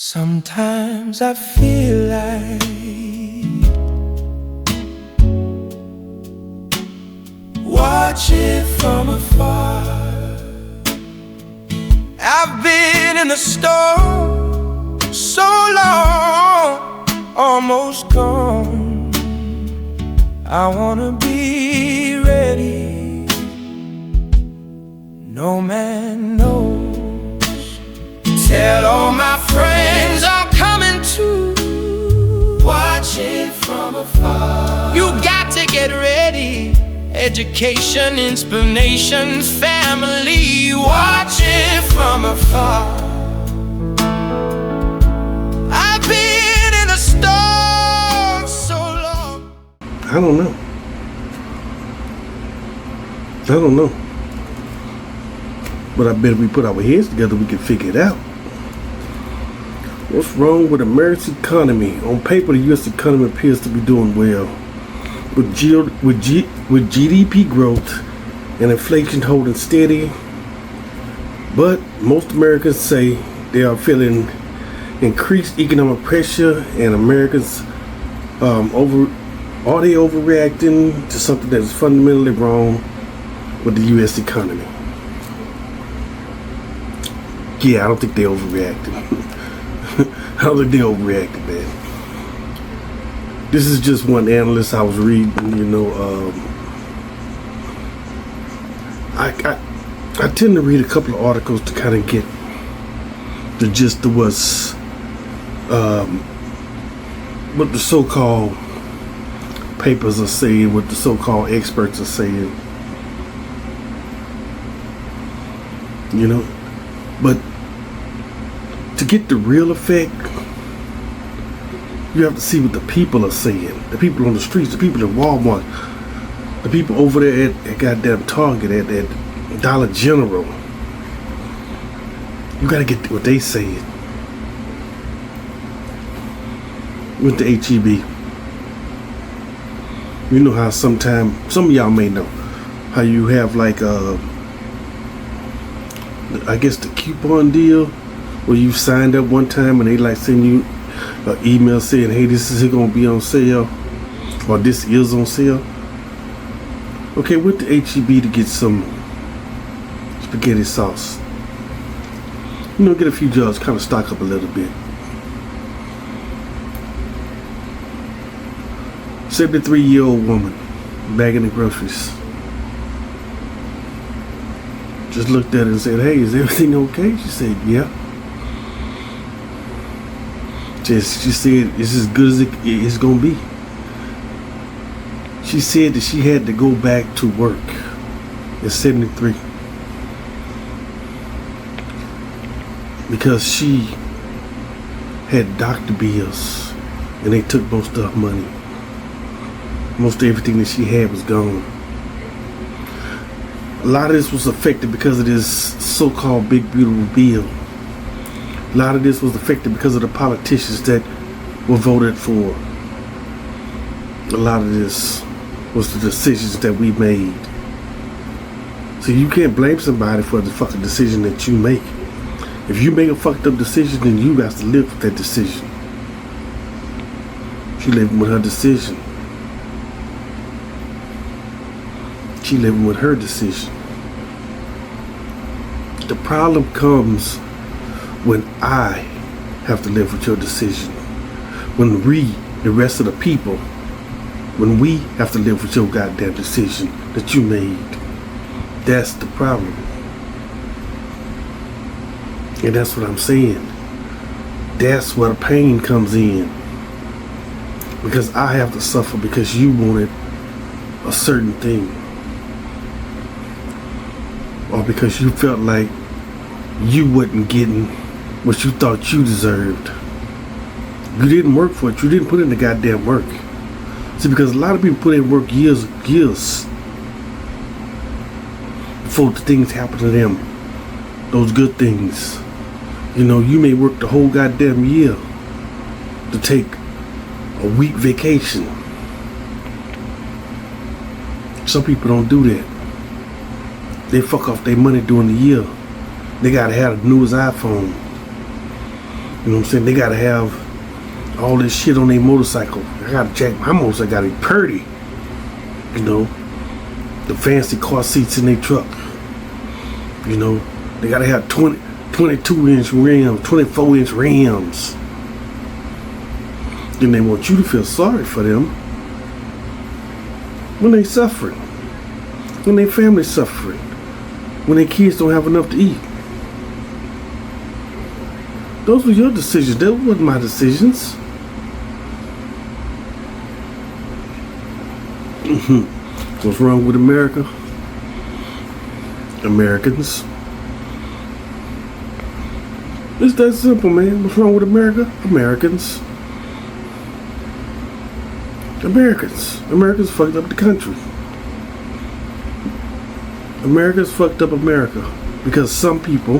Sometimes I feel like watching from afar. I've been in the storm so long, almost gone. I wanna be ready. No man knows. Tell all my friends I'm coming too. Watching from afar. You got to get ready. Education, inspiration, family. Watching from afar. I've been in a storm so long. I don't know. But I bet if we put our heads together, we can figure it out. What's wrong with America's economy? On paper, the U.S. economy appears to be doing well. With GDP growth and inflation holding steady. But most Americans say they are feeling increased economic pressure, and Americans are they overreacting to something that is fundamentally wrong with the U.S. economy? Yeah, I don't think they overreacted. I don't think they overreacted, man. This is just one analyst I was reading, I tend to read a couple of articles to kind of get the gist of what the so-called papers are saying, what the so-called experts are saying. But to get the real effect, you have to see what the people are saying. The people on the streets, the people at Walmart, the people over there at goddamn Target, at Dollar General. You gotta get what they saying. With the HEB. You know how sometimes, some of y'all may know, how you have like I guess the coupon deal where you signed up one time and they like send you an email saying, hey, this is gonna be on sale, or this is on sale. Okay, with the HEB to get some spaghetti sauce, get a few jars, kind of stock up a little bit. 73-year-old woman bagging the groceries just looked at her and said, hey, is everything okay? She said, yeah. She said, it's as good as it's gonna be. She said that she had to go back to work at 73 because she had doctor bills and they took most of her money. Most of everything that she had was gone. A lot of this was affected because of this so-called big beautiful bill. A lot of this was affected because of the politicians that were voted for. A lot of this was the decisions that we made. So you can't blame somebody for the fucking decision that you make. If you make a fucked up decision, then you got to live with that decision. She living with her decision. She living with her decision. The problem comes when I have to live with your decision. When we, the rest of the people, when we have to live with your goddamn decision that you made. That's the problem. And that's what I'm saying. That's where the pain comes in. Because I have to suffer because you wanted a certain thing. Or because you felt like you wasn't getting what you thought you deserved. You didn't work for it. You didn't put in the goddamn work. See, because a lot of people put in work years before the things happen to them. Those good things. You may work the whole goddamn year to take a week vacation. Some people don't do that. They fuck off their money during the year. They gotta have the newest iPhone. You know what I'm saying? They gotta have all this shit on their motorcycle. I gotta check my motorcycle, gotta be pretty. You know, the fancy car seats in their truck. You know, they gotta have 22-inch rims, 24-inch rims. Then they want you to feel sorry for them when they suffering, when their family's suffering, when their kids don't have enough to eat. Those were your decisions. That wasn't my decisions. What's wrong with America? Americans. It's that simple, man. What's wrong with America? Americans. Americans fucked up the country. America's fucked up America because some people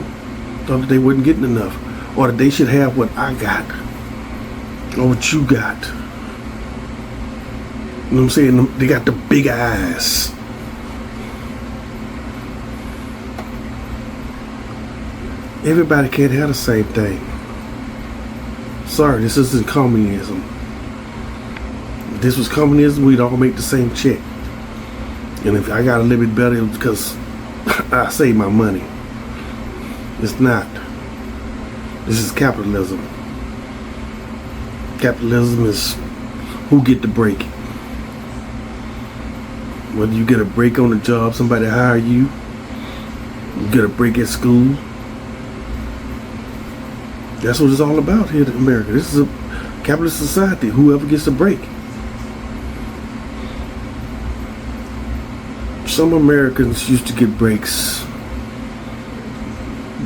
thought that they wasn't getting enough, or that they should have what I got or what you got. You know what I'm saying? They got the big eyes. Everybody can't have the same thing. Sorry, this isn't communism. If this was communism, we'd all make the same check. And if I got a little bit better, it was because I saved my money. It's not. This is capitalism. Capitalism is who get the break. Whether you get a break on the job, somebody hire you, you get a break at school. That's what it's all about here in America. This is a capitalist society. Whoever gets a break. Some Americans used to get breaks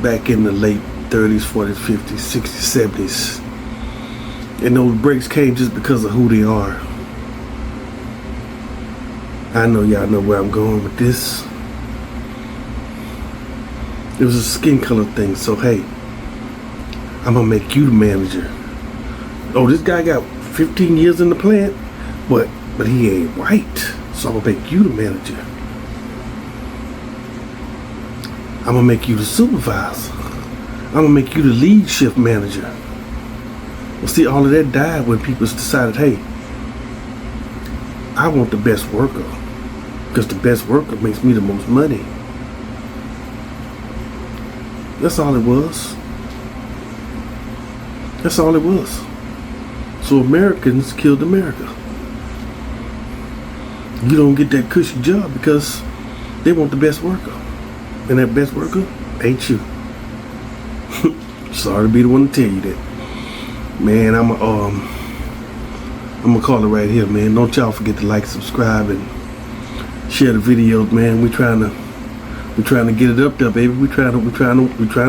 back in the late 30s, 40s, 50s, 60s, 70s. And those breaks came just because of who they are. I know y'all know where I'm going with this. It was a skin color thing, so hey, I'm gonna make you the manager. Oh, this guy got 15 years in the plant, but he ain't white, so I'm gonna make you the manager. I'm gonna make you the supervisor. I'm gonna make you the lead shift manager. Well, see, all of that died when people decided, hey, I want the best worker, because the best worker makes me the most money. That's all it was. That's all it was. So Americans killed America. You don't get that cushy job because they want the best worker. And that best worker ain't you. Sorry to be the one to tell you that. Man, I'm gonna call it right here, man. Don't y'all forget to like, subscribe, and share the videos, man. We're trying to get it up there, baby. We're trying to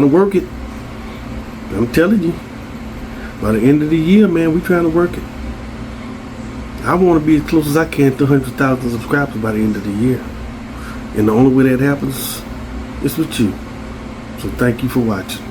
work it. I'm telling you. By the end of the year, man, we're trying to work it. I want to be as close as I can to 100,000 subscribers by the end of the year. And the only way that happens is with you. So thank you for watching.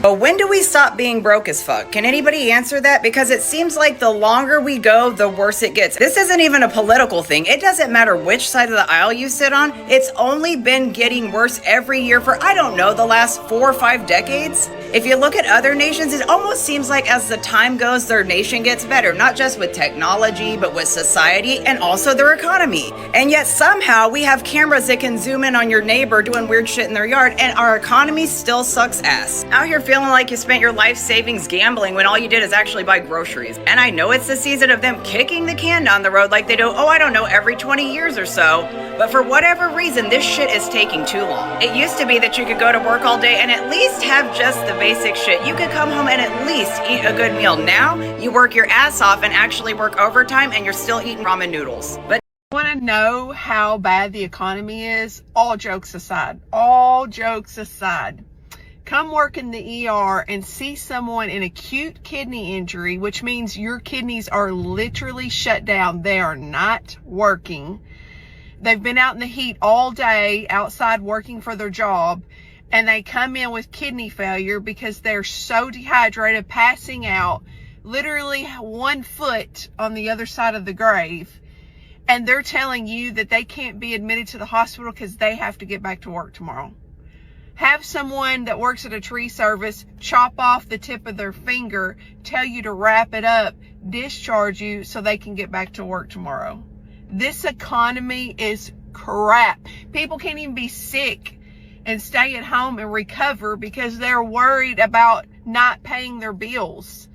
But when do we stop being broke as fuck? Can anybody answer that? Because it seems like the longer we go, the worse it gets. This isn't even a political thing. It doesn't matter which side of the aisle you sit on. It's only been getting worse every year for, I don't know, the last 4 or 5 decades. If you look at other nations, it almost seems like as the time goes, their nation gets better, not just with technology, but with society and also their economy. And yet somehow we have cameras that can zoom in on your neighbor doing weird shit in their yard, and our economy still sucks ass. Out here feeling like you spent your life savings gambling when all you did is actually buy groceries. And I know it's the season of them kicking the can down the road like they do, oh, I don't know, every 20 years or so. But for whatever reason, this shit is taking too long. It used to be that you could go to work all day and at least have just the basic shit. You could come home and at least eat a good meal. Now, you work your ass off and actually work overtime and you're still eating ramen noodles. But want to know how bad the economy is? All jokes aside, come work in the ER and see someone in acute kidney injury, which means your kidneys are literally shut down. They are not working. They've been out in the heat all day outside working for their job, and they come in with kidney failure because they're so dehydrated, passing out, literally 1 foot on the other side of the grave. And they're telling you that they can't be admitted to the hospital because they have to get back to work tomorrow. Have someone that works at a tree service chop off the tip of their finger, tell you to wrap it up, discharge you so they can get back to work tomorrow. This economy is crap. People can't even be sick and stay at home and recover because they're worried about not paying their bills.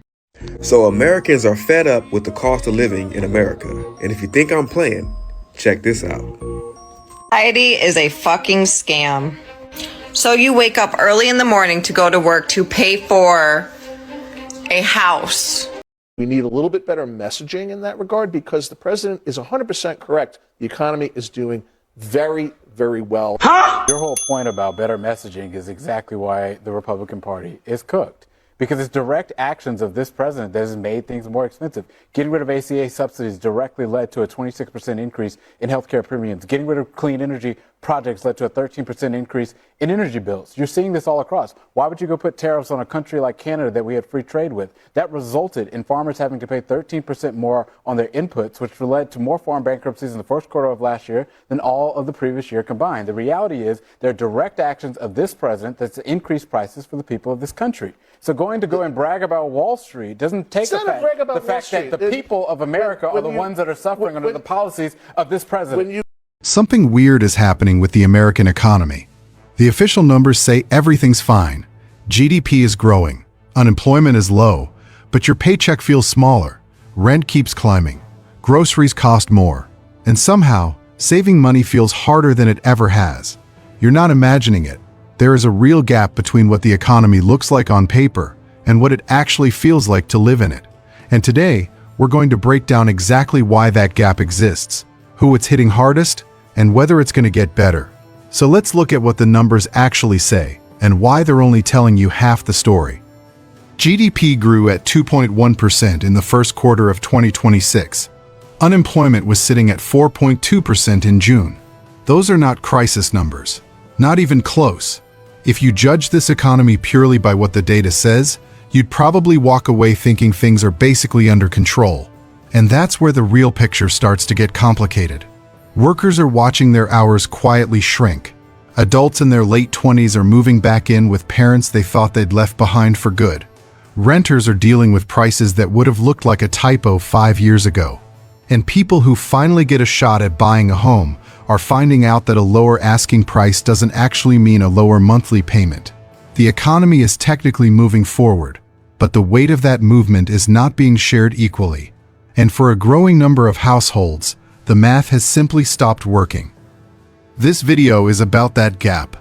So Americans are fed up with the cost of living in America. And if you think I'm playing, check this out. Society is a fucking scam. So you wake up early in the morning to go to work to pay for a house. We need a little bit better messaging in that regard, because the president is 100% correct. The economy is doing very, very well. Your whole point about better messaging is exactly why the Republican Party is cooked. Because it's direct actions of this president that has made things more expensive. Getting rid of ACA subsidies directly led to a 26% increase in healthcare premiums. Getting rid of clean energy projects led to a 13% increase in energy bills. You're seeing this all across. Why would you go put tariffs on a country like Canada that we had free trade with? That resulted in farmers having to pay 13% more on their inputs, which led to more farm bankruptcies in the first quarter of last year than all of the previous year combined. The reality is there are direct actions of this president that's increased prices for the people of this country. So go and brag about Wall Street doesn't take the fact that the people of America are the ones that are suffering under the policies of this president. Something weird is happening with the American economy. The official numbers say everything's fine. GDP is growing. Unemployment is low. But your paycheck feels smaller. Rent keeps climbing. Groceries cost more. And somehow, saving money feels harder than it ever has. You're not imagining it. There is a real gap between what the economy looks like on paper and what it actually feels like to live in it. And today, we're going to break down exactly why that gap exists, who it's hitting hardest, and whether it's going to get better. So let's look at what the numbers actually say and why they're only telling you half the story. GDP grew at 2.1% in the first quarter of 2026. Unemployment was sitting at 4.2% in June. Those are not crisis numbers. Not even close. If you judge this economy purely by what the data says, you'd probably walk away thinking things are basically under control. And that's where the real picture starts to get complicated. Workers are watching their hours quietly shrink. Adults in their late 20s are moving back in with parents they thought they'd left behind for good. Renters are dealing with prices that would have looked like a typo 5 years ago. And people who finally get a shot at buying a home are finding out that a lower asking price doesn't actually mean a lower monthly payment. The economy is technically moving forward, but the weight of that movement is not being shared equally. And for a growing number of households, the math has simply stopped working. This video is about that gap.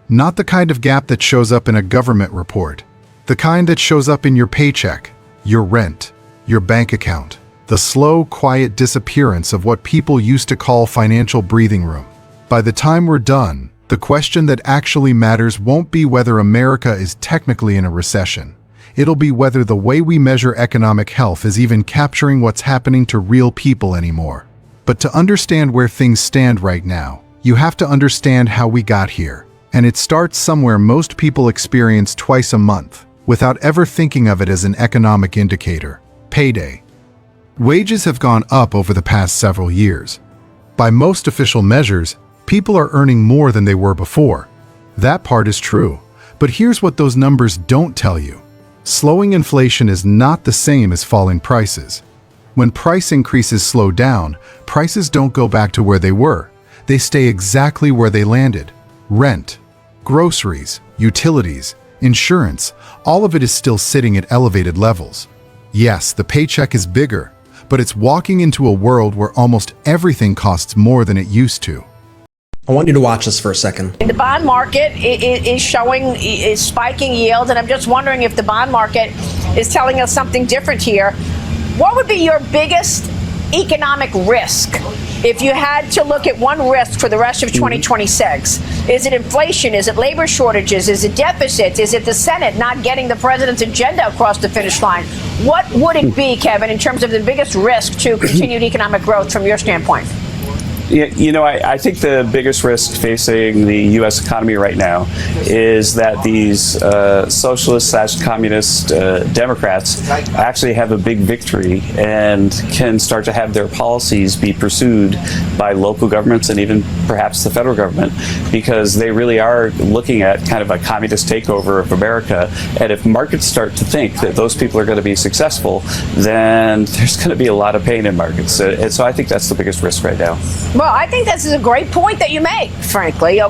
Not the kind of gap that shows up in a government report. The kind that shows up in your paycheck, your rent, your bank account. The slow, quiet disappearance of what people used to call financial breathing room. By the time we're done, the question that actually matters won't be whether America is technically in a recession. It'll be whether the way we measure economic health is even capturing what's happening to real people anymore. But to understand where things stand right now, you have to understand how we got here. And it starts somewhere most people experience twice a month, without ever thinking of it as an economic indicator: payday. Wages have gone up over the past several years. By most official measures, people are earning more than they were before. That part is true, but here's what those numbers don't tell you. Slowing inflation is not the same as falling prices. When price increases slow down, prices don't go back to where they were. They stay exactly where they landed. Rent, groceries, utilities, insurance, all of it is still sitting at elevated levels. Yes, the paycheck is bigger, but it's walking into a world where almost everything costs more than it used to. I want you to watch this for a second. The bond market is spiking yields, and I'm just wondering if the bond market is telling us something different here. What would be your biggest economic risk if you had to look at one risk for the rest of 2026? Is it inflation? Is it labor shortages? Is it deficits? Is it the Senate not getting the president's agenda across the finish line? What would it be, Kevin, in terms of the biggest risk to continued economic growth from your standpoint? I think the biggest risk facing the U.S. economy right now is that these socialist/communist Democrats actually have a big victory and can start to have their policies be pursued by local governments and even perhaps the federal government, because they really are looking at kind of a communist takeover of America. And if markets start to think that those people are going to be successful, then there's going to be a lot of pain in markets. And so I think that's the biggest risk right now. Well, I think this is a great point that you make, frankly.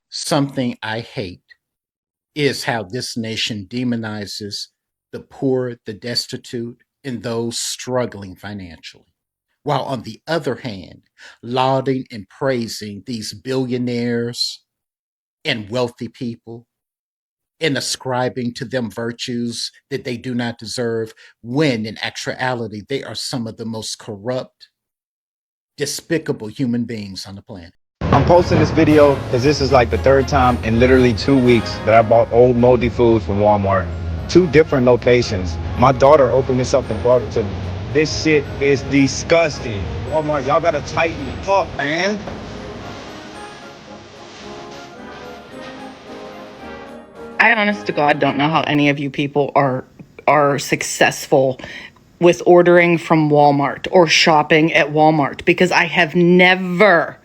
Something I hate is how this nation demonizes the poor, the destitute, and those struggling financially, while on the other hand, lauding and praising these billionaires and wealthy people and ascribing to them virtues that they do not deserve, when in actuality, they are some of the most corrupt, despicable human beings on the planet. I'm posting this video because this is like the third time in literally 2 weeks that I bought old moldy food from Walmart. 2 different locations. My daughter opened this up and brought it to me. This shit is disgusting. Walmart, y'all gotta tighten it up, man. I honest to God don't know how any of you people are successful with ordering from Walmart or shopping at Walmart, because I have never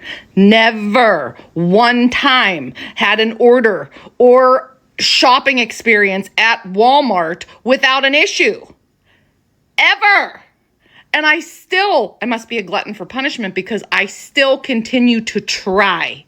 one time had an order or shopping experience at Walmart without an issue. Ever. And I must be a glutton for punishment because I still continue to try.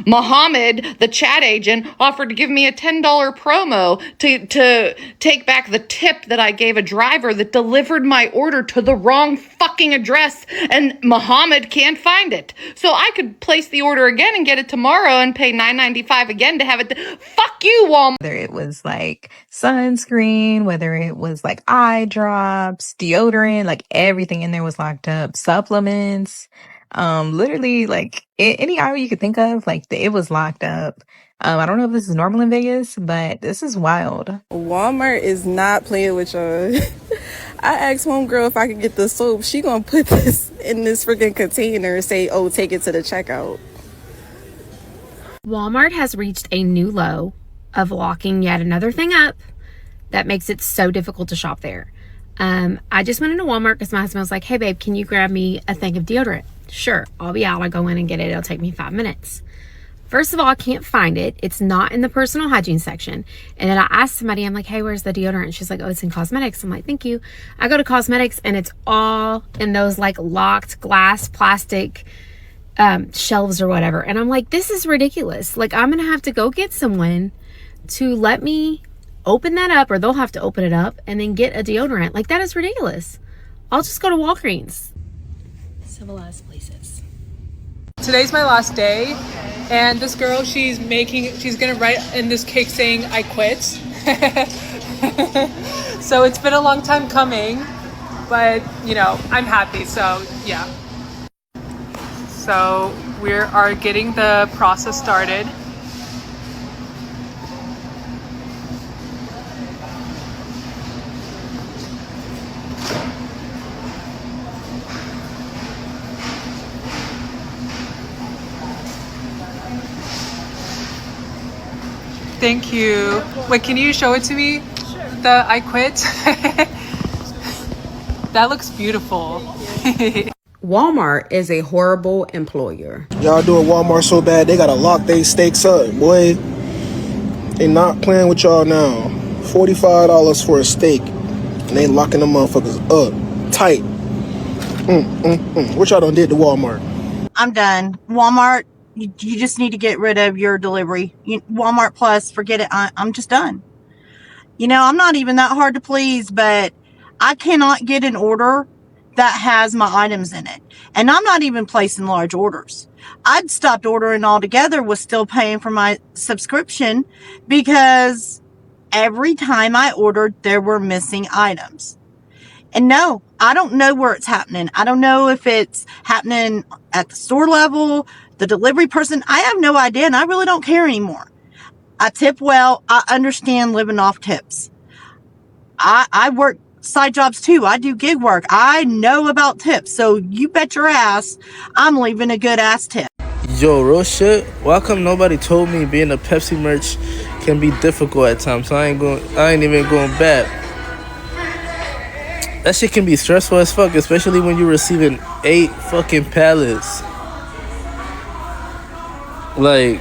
Mohammed, the chat agent, offered to give me a $10 promo to take back the tip that I gave a driver that delivered my order to the wrong fucking address, and Mohammed can't find it. So I could place the order again and get it tomorrow and pay $9.95 again to have it. Fuck you, Walmart. Whether it was like sunscreen, whether it was like eye drops, deodorant, like everything in there was locked up. Supplements. Literally like any aisle you could think of, like it was locked up. I don't know if this is normal in Vegas, but this is wild. Walmart is not playing with y'all. I asked homegirl if I could get the soap. She gonna put this in this freaking container and say, oh, take it to the checkout. Walmart has reached a new low of locking yet another thing up that makes it so difficult to shop there. I just went into Walmart because my husband was like, hey babe, can you grab me a thing of deodorant? Sure, I'll be out. I'll go in and get it. It'll take me 5 minutes. First of all, I can't find it. It's not in the personal hygiene section. And then I asked somebody, I'm like, hey, where's the deodorant? She's like, oh, it's in cosmetics. I'm like, thank you. I go to cosmetics and it's all in those like locked glass, plastic shelves or whatever. And I'm like, this is ridiculous. Like, I'm going to have to go get someone to let me open that up, or they'll have to open it up and then get a deodorant. Like, that is ridiculous. I'll just go to Walgreens. Civilized places. Today's my last day, and this girl, she's gonna write in this cake saying I quit. So it's been a long time coming, but you know, I'm happy, so yeah. So we are getting the process started. Thank you. Wait, can you show it to me? Sure. The I quit? That looks beautiful. Walmart is a horrible employer. Y'all doing Walmart so bad, they gotta lock they steaks up, boy. They not playing with y'all now. $45 for a steak, and they locking them motherfuckers up, tight. What y'all done did to Walmart? I'm done. Walmart, you just need to get rid of your delivery. Walmart Plus, forget it. I'm just done. You know, I'm not even that hard to please, but I cannot get an order that has my items in it. And I'm not even placing large orders. I'd stopped ordering altogether, was still paying for my subscription because every time I ordered, there were missing items. And no, I don't know where it's happening. I don't know if it's happening at the store level, the delivery person. I have no idea, and I really don't care anymore. I tip well. I understand living off tips. I work side jobs too. I do gig work. I know about tips. So you bet your ass I'm leaving a good ass tip. Yo, real shit. Why come nobody told me being a Pepsi merch can be difficult at times? So I ain't even going back. That shit can be stressful as fuck, especially when you're receiving 8 fucking pallets. Like,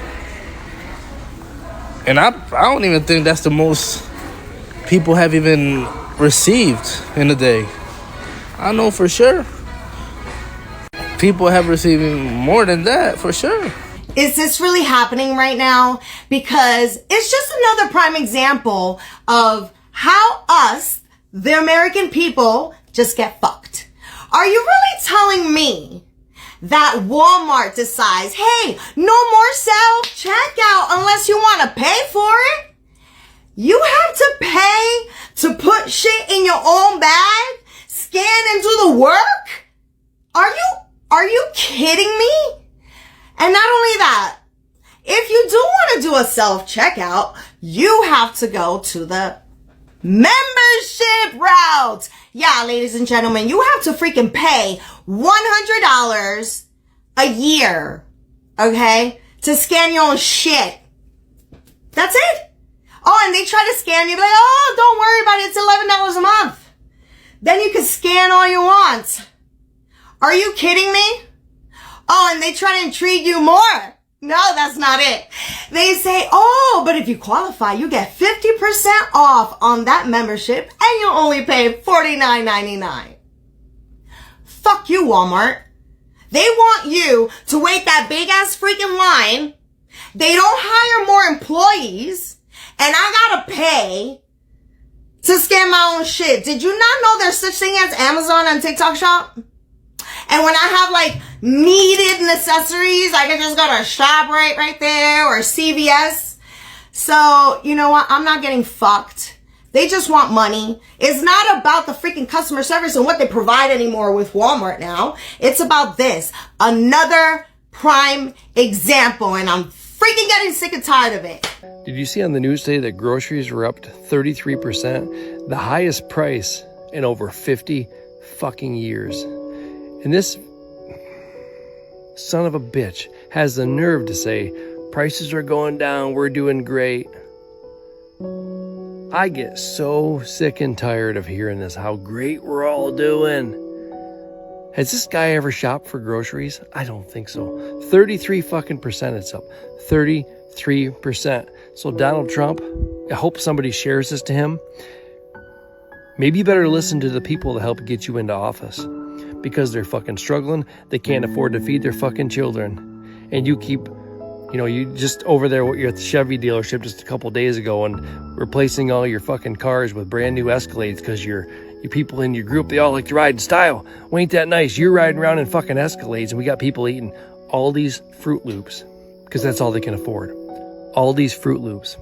and I don't even think that's the most people have even received in a day. I know for sure people have received more than that, for sure. Is this really happening right now? Because it's just another prime example of how us, the American people, just get fucked. Are you really telling me that Walmart decides, hey, no more self-checkout unless you want to pay for it? You have to pay to put shit in your own bag, scan and do the work? Are you kidding me? And not only that, if you do want to do a self-checkout, you have to go to the membership route. Yeah, ladies and gentlemen, you have to freaking pay $100 a year, okay, to scan your own shit. That's it. Oh, and they try to scan you, like, oh, don't worry about it, it's $11 a month. Then you can scan all you want. Are you kidding me? Oh, and they try to intrigue you more. No, that's not it. They say, oh, but if you qualify, you get 50% off on that membership and you only pay $49.99. Fuck you, Walmart. They want you to wait that big ass freaking line. They don't hire more employees and I gotta pay to scan my own shit. Did you not know there's such thing as Amazon and TikTok Shop? And when I have like needed necessities, I can just go to ShopRite right there or CVS. So, you know what? I'm not getting fucked. They just want money. It's not about the freaking customer service and what they provide anymore with Walmart now. It's about this. Another prime example. And I'm freaking getting sick and tired of it. Did you see on the news today that groceries were up 33%? The highest price in over 50 fucking years. And this son of a bitch has the nerve to say, prices are going down, we're doing great. I get so sick and tired of hearing this, how great we're all doing. Has this guy ever shopped for groceries? I don't think so. 33 fucking percent it's up. 33%. So Donald Trump, I hope somebody shares this to him. Maybe you better listen to the people that help get you into office. Because they're fucking struggling, they can't afford to feed their fucking children. And you keep, you just over there at the Chevy dealership just a couple days ago and replacing all your fucking cars with brand new Escalades because your people in your group, they all like to ride in style. Well, ain't that nice? You're riding around in fucking Escalades and we got people eating all these Fruit Loops because that's all they can afford. All these Fruit Loops.